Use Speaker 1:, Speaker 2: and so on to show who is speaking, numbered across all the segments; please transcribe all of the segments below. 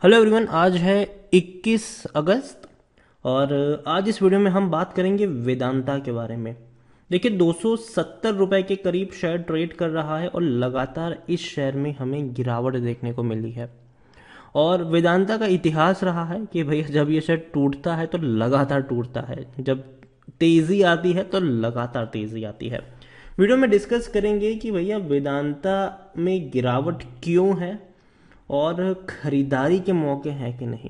Speaker 1: Hello everyone, आज है 21 अगस्त और आज इस वीडियो में हम बात करेंगे वेदांता के बारे में। देखिए 270 रुपए के करीब शेयर ट्रेड कर रहा है और लगातार इस शेयर में हमें गिरावट देखने को मिली है। और वेदांता का इतिहास रहा है कि भैया जब ये शेयर टूटता है तो लगातार टूटता है, जब तेजी आती है तो लगातार तेजी आती है। वीडियो में डिस्कस करेंगे कि भैया वेदांता में गिरावट क्यों है और खरीदारी के मौके हैं कि नहीं।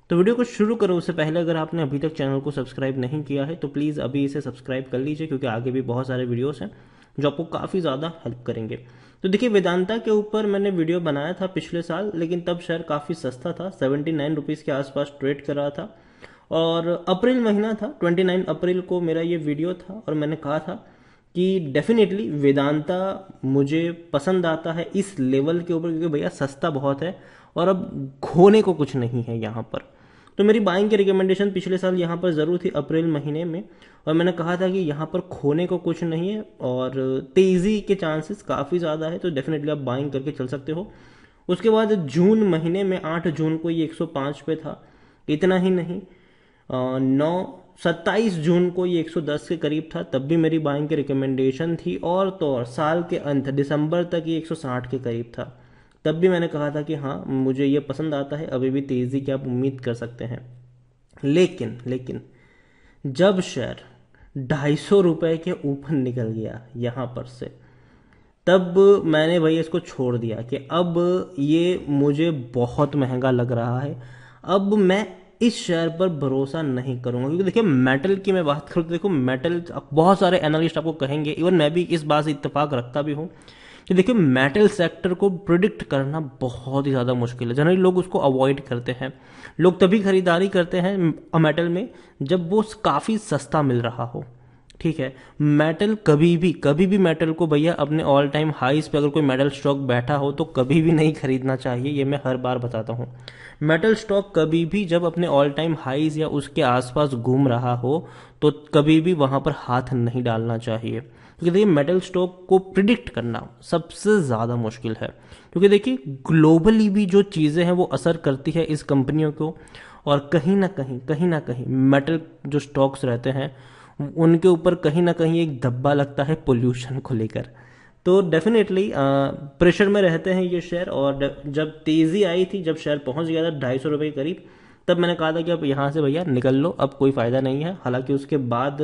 Speaker 1: तो वीडियो को शुरू करो उससे पहले अगर आपने अभी तक चैनल को सब्सक्राइब नहीं किया है तो प्लीज़ अभी इसे सब्सक्राइब कर लीजिए, क्योंकि आगे भी बहुत सारे वीडियोस हैं जो आपको काफ़ी ज़्यादा हेल्प करेंगे। तो देखिए वेदांता के ऊपर मैंने वीडियो बनाया था पिछले साल, लेकिन तब शेयर काफ़ी सस्ता था, 79 रुपीज़ के आसपास ट्रेड कर रहा था। और अप्रैल महीना था, 29 अप्रैल को मेरा ये वीडियो था और मैंने कहा था कि डेफिनेटली वेदांता मुझे पसंद आता है इस लेवल के ऊपर, क्योंकि भैया सस्ता बहुत है और अब खोने को कुछ नहीं है यहाँ पर। तो मेरी बाइंग की रिकमेंडेशन पिछले साल यहाँ पर ज़रूर थी अप्रैल महीने में, और मैंने कहा था कि यहाँ पर खोने को कुछ नहीं है और तेज़ी के चांसेस काफ़ी ज़्यादा है, तो डेफिनेटली आप बाइंग करके चल सकते हो। उसके बाद जून महीने में 8 जून को ये 105 पे था। इतना ही नहीं, 27 जून को ये 110 के करीब था, तब भी मेरी बाइंग की रिकमेंडेशन थी। और तो और साल के अंत दिसंबर तक ये 160 के करीब था, तब भी मैंने कहा था कि हाँ मुझे ये पसंद आता है, अभी भी तेज़ी की आप उम्मीद कर सकते हैं। लेकिन लेकिन जब शेयर 250 रुपए के ऊपर निकल गया यहाँ पर से, तब मैंने भैया इसको छोड़ दिया कि अब ये मुझे बहुत महंगा लग रहा है, अब मैं इस शेयर पर भरोसा नहीं करूंगा। क्योंकि देखिए मेटल की मैं बात करूँ तो देखो मेटल, बहुत सारे एनालिस्ट आपको कहेंगे, इवन मैं भी इस बात से इत्तेफाक रखता भी हूँ कि देखिए मेटल सेक्टर को प्रिडिक्ट करना बहुत ही ज़्यादा मुश्किल है। जनरली लोग उसको अवॉइड करते हैं, लोग तभी खरीदारी करते हैं मेटल में जब वो काफ़ी सस्ता मिल रहा हो। ठीक है, मेटल कभी भी मेटल को भैया अपने ऑल टाइम हाईज पे अगर कोई मेटल स्टॉक बैठा हो तो कभी भी नहीं खरीदना चाहिए, ये मैं हर बार बताता हूँ। मेटल स्टॉक कभी भी जब अपने ऑल टाइम हाईज या उसके आसपास घूम रहा हो तो कभी भी वहां पर हाथ नहीं डालना चाहिए, क्योंकि देखिए मेटल स्टॉक को प्रिडिक्ट करना सबसे ज़्यादा मुश्किल है। क्योंकि देखिए ग्लोबली भी जो चीज़ें हैं वो असर करती है इस कंपनियों को, और कहीं ना कहीं मेटल जो स्टॉक्स रहते हैं उनके ऊपर कहीं ना कहीं एक धब्बा लगता है पोल्यूशन को लेकर। तो डेफिनेटली प्रेशर में रहते हैं ये शेयर। और जब तेज़ी आई थी, जब शेयर पहुंच गया था 250 रुपये के करीब, तब मैंने कहा था कि अब यहाँ से भैया निकल लो, अब कोई फ़ायदा नहीं है। हालांकि उसके बाद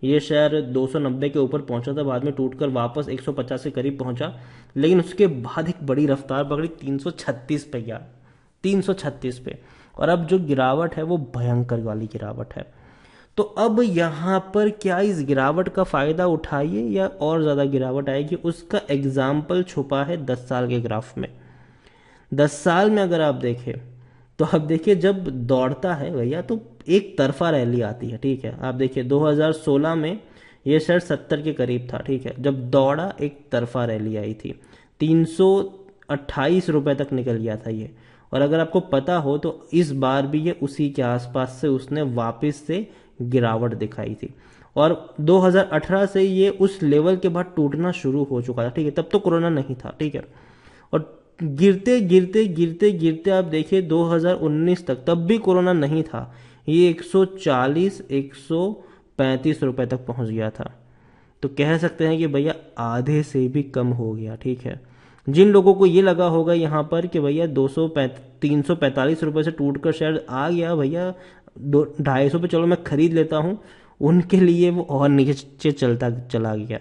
Speaker 1: ये शेयर 290 के ऊपर पहुंचा था, बाद में टूटकर वापस 150 के करीब पहुंचा, लेकिन उसके बाद एक बड़ी रफ्तार पकड़ी, 336 पे गया, 336 पे। और अब जो गिरावट है वो भयंकर वाली गिरावट है। तो अब यहाँ पर क्या इस गिरावट का फायदा उठाइए या और ज़्यादा गिरावट आएगी, उसका एग्जाम्पल छुपा है 10 साल के ग्राफ में। 10 साल में अगर आप देखें तो आप देखिए जब दौड़ता है भैया तो एक तरफा रैली आती है। ठीक है, आप देखिए 2016 में ये शेयर 70 के करीब था। ठीक है, जब दौड़ा एक तरफा रैली आई थी, 328 रुपए तक निकल गया था ये। और अगर आपको पता हो तो इस बार भी ये उसी के आसपास से उसने वापस से गिरावट दिखाई थी। और 2018 से ये उस लेवल के बाद टूटना शुरू हो चुका था। ठीक है, तब तो कोरोना नहीं था। ठीक है, और गिरते गिरते गिरते गिरते आप देखिए 2019 तक, तब भी कोरोना नहीं था, ये 140 135 रुपए तक पहुंच गया था। तो कह सकते हैं कि भैया आधे से भी कम हो गया। ठीक है, जिन लोगों को ये लगा होगा यहाँ पर कि भैया 345 रुपए से टूट कर शेयर आ गया भैया 250 पे, चलो मैं खरीद लेता हूँ, उनके लिए वो और नीचे चलता चला गया।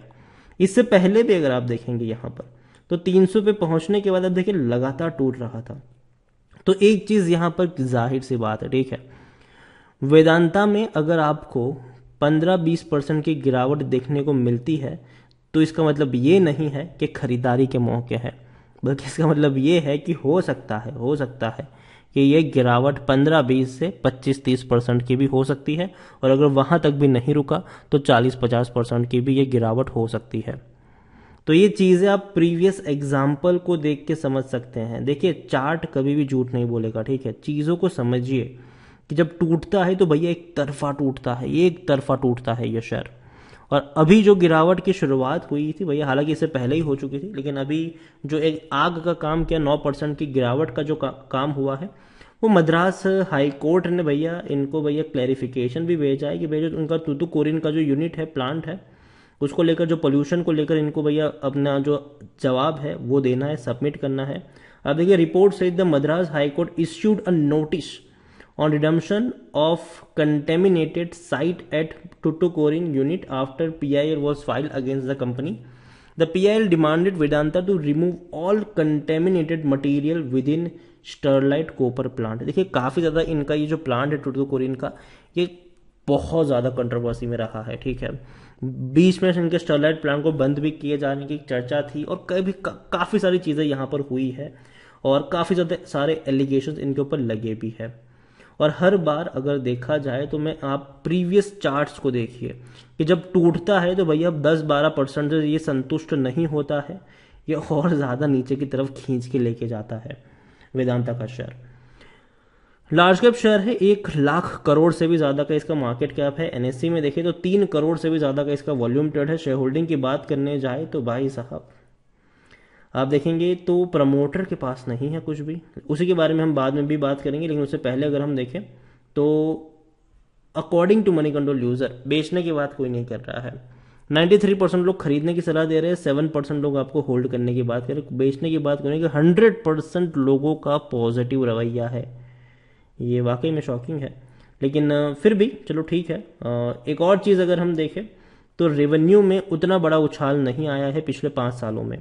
Speaker 1: इससे पहले भी अगर आप देखेंगे यहाँ पर तो 300 पे पहुंचने के बाद आप देखिए लगातार टूट रहा था। तो एक चीज यहाँ पर जाहिर सी बात है, ठीक है, वेदांता में अगर आपको 15-20% की गिरावट देखने को मिलती है तो इसका मतलब ये नहीं है कि खरीदारी के मौके हैं, बल्कि इसका मतलब ये है कि हो सकता है कि ये गिरावट 15-20 से 25-30% की भी हो सकती है। और अगर वहां तक भी नहीं रुका तो 40-50% की भी ये गिरावट हो सकती है। तो ये चीज़ें आप प्रीवियस एग्जाम्पल को देख के समझ सकते हैं। देखिए चार्ट कभी भी झूठ नहीं बोलेगा। ठीक है, चीज़ों को समझिए कि जब टूटता है तो भैया एक तरफा टूटता है, एक तरफा टूटता है ये शेयर। और अभी जो गिरावट की शुरुआत हुई थी भैया, हालांकि इससे पहले ही हो चुकी थी, लेकिन अभी जो एक आग का काम किया 9% की गिरावट का जो काम हुआ है वो मद्रास हाई कोर्ट ने भैया इनको भैया क्लैरिफिकेशन भी भेजा है कि भैया जो उनका तूतुकुरिन का जो यूनिट है, प्लांट है, उसको लेकर जो पोल्यूशन को लेकर इनको भैया अपना जो जवाब है वो देना है, सबमिट करना है। अब देखिए, रिपोर्ट से the Madras high court issued a notice on redemption of contaminated site at Tuticorin unit after PIL was filed against the company. The PIL demanded Vedanta to remove all contaminated material within Sterlite copper plant. देखिए, काफ़ी ज़्यादा इनका ये जो plant है टुटिकोरिन का, ये बहुत ज़्यादा कंट्रोवर्सी में रहा है। ठीक है, बीच में इनके स्टरलाइट प्लांट को बंद भी किए जाने की चर्चा थी और काफ़ी सारी चीज़ें यहाँ पर हुई है और काफ़ी ज़्यादा सारे एलिगेशंस इनके ऊपर लगे भी है। और हर बार अगर देखा जाए तो मैं आप प्रीवियस चार्ट्स को देखिए कि जब टूटता है तो भैया 10-12% से ये संतुष्ट नहीं होता है, ये और ज़्यादा नीचे की तरफ खींच के लेके जाता है वेदांता का शेयर। लार्ज कैप शेयर है, 1 लाख करोड़ से भी ज़्यादा का इसका मार्केट कैप है। एनएससी में देखिए तो 3 करोड़ से भी ज़्यादा का इसका वॉल्यूम ट्रेड है। शेयर होल्डिंग की बात करने जाए तो भाई साहब आप देखेंगे तो प्रमोटर के पास नहीं है कुछ भी, उसी के बारे में हम बाद में भी बात करेंगे। लेकिन उससे पहले अगर हम देखें तो according to Moneycontrol user बेचने की बात कोई नहीं कर रहा है। 93% लोग खरीदने की सलाह दे रहे हैं, 7% लोग आपको होल्ड करने की बात करें। बेचने की बात करें कि 100% लोगों का पॉजिटिव रवैया है। ये वाकई में शॉकिंग है, लेकिन फिर भी चलो ठीक है। एक और चीज़ अगर हम देखें तो रेवेन्यू में उतना बड़ा उछाल नहीं आया है पिछले 5 सालों में।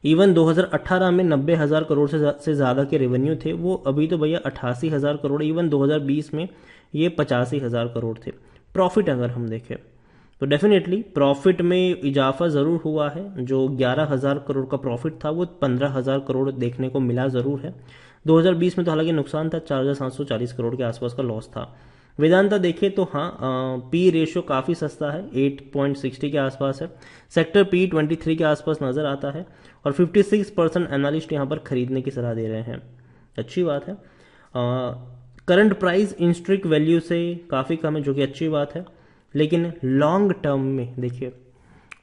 Speaker 1: इवन 2018 में 90,000 करोड़ से ज़्यादा के रेवेन्यू थे, वो अभी तो भैया 88,000 करोड़। इवन 2020 में ये 85,000 करोड़ थे। प्रॉफिट अगर हम देखें तो डेफिनेटली प्रॉफिट में इजाफा ज़रूर हुआ है। जो 11,000 करोड़ का प्रॉफिट था वो 15,000 करोड़ देखने को मिला ज़रूर है। 2020 में तो हालांकि नुकसान था, 4,740 करोड़ के आसपास का लॉस था। वेदांता देखे तो हाँ, पी रेशियो काफ़ी सस्ता है, 8.60 के आसपास है। सेक्टर पी 23 के आसपास नज़र आता है और 56% एनालिस्ट यहाँ पर खरीदने की सलाह दे रहे हैं। अच्छी बात है। करंट प्राइस इंस्ट्रिक वैल्यू से काफ़ी कम है, जो कि अच्छी बात है। लेकिन लॉन्ग टर्म में देखिए,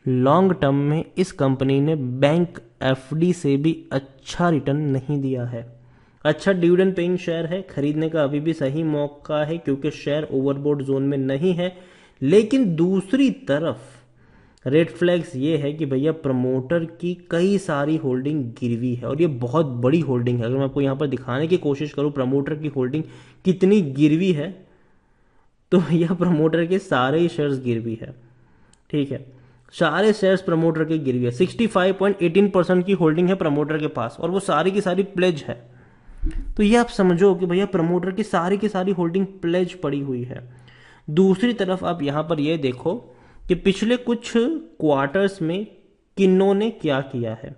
Speaker 1: लॉन्ग टर्म में इस कंपनी ने बैंक एफडी से भी अच्छा रिटर्न नहीं दिया है। अच्छा डिविडेंड पेइंग शेयर है, खरीदने का अभी भी सही मौका है क्योंकि शेयर ओवरबोट जोन में नहीं है। लेकिन दूसरी तरफ रेड फ्लैग्स ये है कि भैया प्रमोटर की कई सारी होल्डिंग गिरवी है और ये बहुत बड़ी होल्डिंग है। अगर मैं आपको यहाँ पर दिखाने की कोशिश करूँ प्रमोटर की होल्डिंग कितनी गिरवी है, तो भैया प्रमोटर के सारे ही शेयर्स गिरवी है। ठीक है, सारे शेयर्स प्रमोटर के गिरवी है। 65.18% की होल्डिंग है प्रमोटर के पास और वो सारी की सारी प्लेज है। तो ये आप समझो कि भैया प्रमोटर की सारी होल्डिंग प्लेज पड़ी हुई है। दूसरी तरफ आप यहां पर ये देखो कि पिछले कुछ क्वार्टर्स में किन्होंने क्या किया है।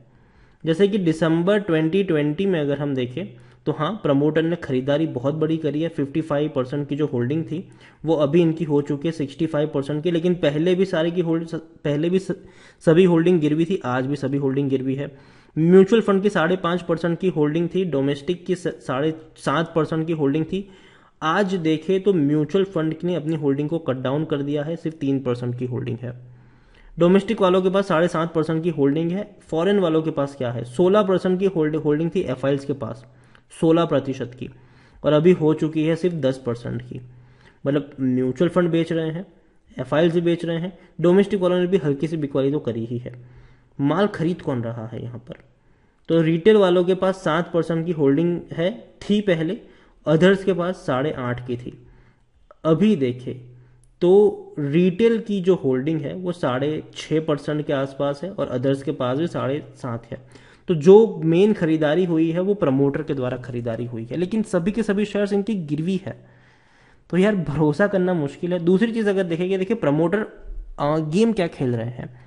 Speaker 1: जैसे कि दिसंबर 2020 में अगर हम देखें तो हाँ, प्रमोटर ने खरीदारी बहुत बड़ी करी है। 55% की जो होल्डिंग थी वो अभी इनकी हो चुकी है 65% की। लेकिन पहले भी सभी होल्डिंग गिरवी थी, आज भी सभी होल्डिंग गिरवी है। म्यूचुअल फंड की 5.5% की होल्डिंग थी, डोमेस्टिक की 7.5% की होल्डिंग थी। आज देखे तो म्यूचुअल फंड ने अपनी होल्डिंग को कट डाउन कर दिया है, सिर्फ 3% की होल्डिंग है। डोमेस्टिक वालों के पास 7.5% की होल्डिंग है। फॉरेन वालों के पास क्या है, 16% की होल्डिंग थी एफआईएल्स के पास, 16% की, और अभी हो चुकी है सिर्फ 10% की। मतलब म्यूचुअल फंड बेच रहे हैं, एफआईएल्स भी बेच रहे हैं, डोमेस्टिक वालों ने भी हल्की सी बिकवाली तो करी ही है। माल खरीद कौन रहा है यहाँ पर? तो रिटेल वालों के पास 7% की होल्डिंग है, थी पहले, अदर्स के पास 8.5% की थी। अभी देखे तो रिटेल की जो होल्डिंग है वो 6.5% के आसपास है और अदर्स के पास भी 7.5% है। तो जो मेन खरीदारी हुई है वो प्रमोटर के द्वारा खरीदारी हुई है, लेकिन सभी के सभी शेयर्स इनकी गिरवी है। तो यार भरोसा करना मुश्किल है। दूसरी चीज़ अगर देखेंगे, देखिए प्रमोटर गेम क्या खेल रहे हैं।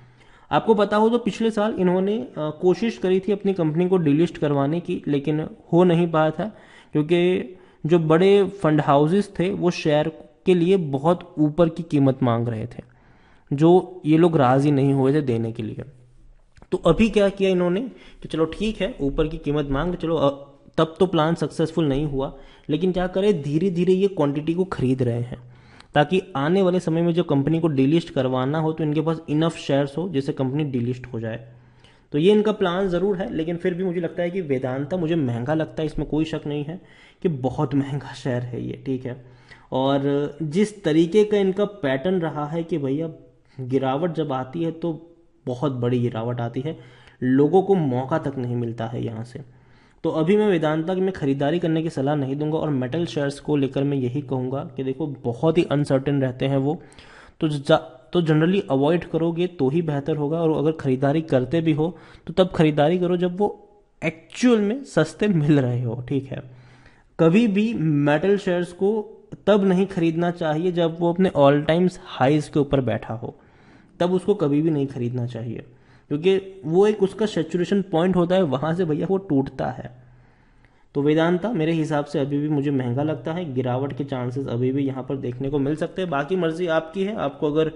Speaker 1: आपको पता हो तो पिछले साल इन्होंने कोशिश करी थी अपनी कंपनी को डिलिस्ट करवाने की, लेकिन हो नहीं पाया था क्योंकि जो बड़े फंड हाउसेस थे वो शेयर के लिए बहुत ऊपर की कीमत मांग रहे थे, जो ये लोग राजी नहीं हुए थे देने के लिए। तो अभी क्या किया इन्होंने कि चलो ठीक है, ऊपर की कीमत मांग, चलो तब तो प्लान सक्सेसफुल नहीं हुआ, लेकिन क्या करें, धीरे धीरे ये क्वांटिटी को खरीद रहे हैं ताकि आने वाले समय में जो कंपनी को डिलिस्ट करवाना हो तो इनके पास इनफ शेयर्स हो जिससे कंपनी डिलिस्ट हो जाए। तो ये इनका प्लान ज़रूर है, लेकिन फिर भी मुझे लगता है कि वेदांता मुझे महंगा लगता है, इसमें कोई शक नहीं है कि बहुत महंगा शेयर है ये, ठीक है। और जिस तरीके का इनका पैटर्न रहा है कि भैया गिरावट जब आती है तो बहुत बड़ी गिरावट आती है, लोगों को मौका तक नहीं मिलता है यहाँ से। तो अभी मैं वेदांता की मैं खरीदारी करने की सलाह नहीं दूंगा, और मेटल शेयर्स को लेकर मैं यही कहूँगा कि देखो बहुत ही अनसर्टेन रहते हैं वो, तो तो जनरली अवॉइड करोगे तो ही बेहतर होगा। और अगर खरीदारी करते भी हो तो तब खरीदारी करो जब वो एक्चुअल में सस्ते मिल रहे हो, ठीक है। कभी भी मेटल शेयर्स को तब नहीं खरीदना चाहिए जब वो अपने ऑल टाइम्स हाइज के ऊपर बैठा हो, तब उसको कभी भी नहीं खरीदना चाहिए, क्योंकि वो एक उसका सेचुरेशन पॉइंट होता है, वहां से भैया वो टूटता है। तो वेदांता मेरे हिसाब से अभी भी मुझे महंगा लगता है, गिरावट के चांसेस अभी भी यहाँ पर देखने को मिल सकते हैं। बाकी मर्जी आपकी है, आपको अगर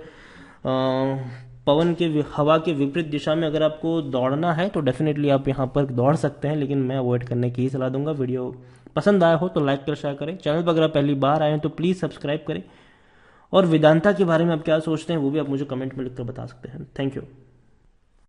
Speaker 1: पवन के हवा के विपरीत दिशा में अगर आपको दौड़ना है तो डेफिनेटली आप यहाँ पर दौड़ सकते हैं, लेकिन मैं अवॉइड करने की ही सलाह दूंगा। वीडियो पसंद आया हो तो लाइक कर शेयर करें, चैनल पर अगर आप पहली बार आए हैं तो प्लीज़ सब्सक्राइब करें, और वेदांता के बारे में आप क्या सोचते हैं वो भी आप मुझे कमेंट में लिखकर बता सकते हैं। Thank you.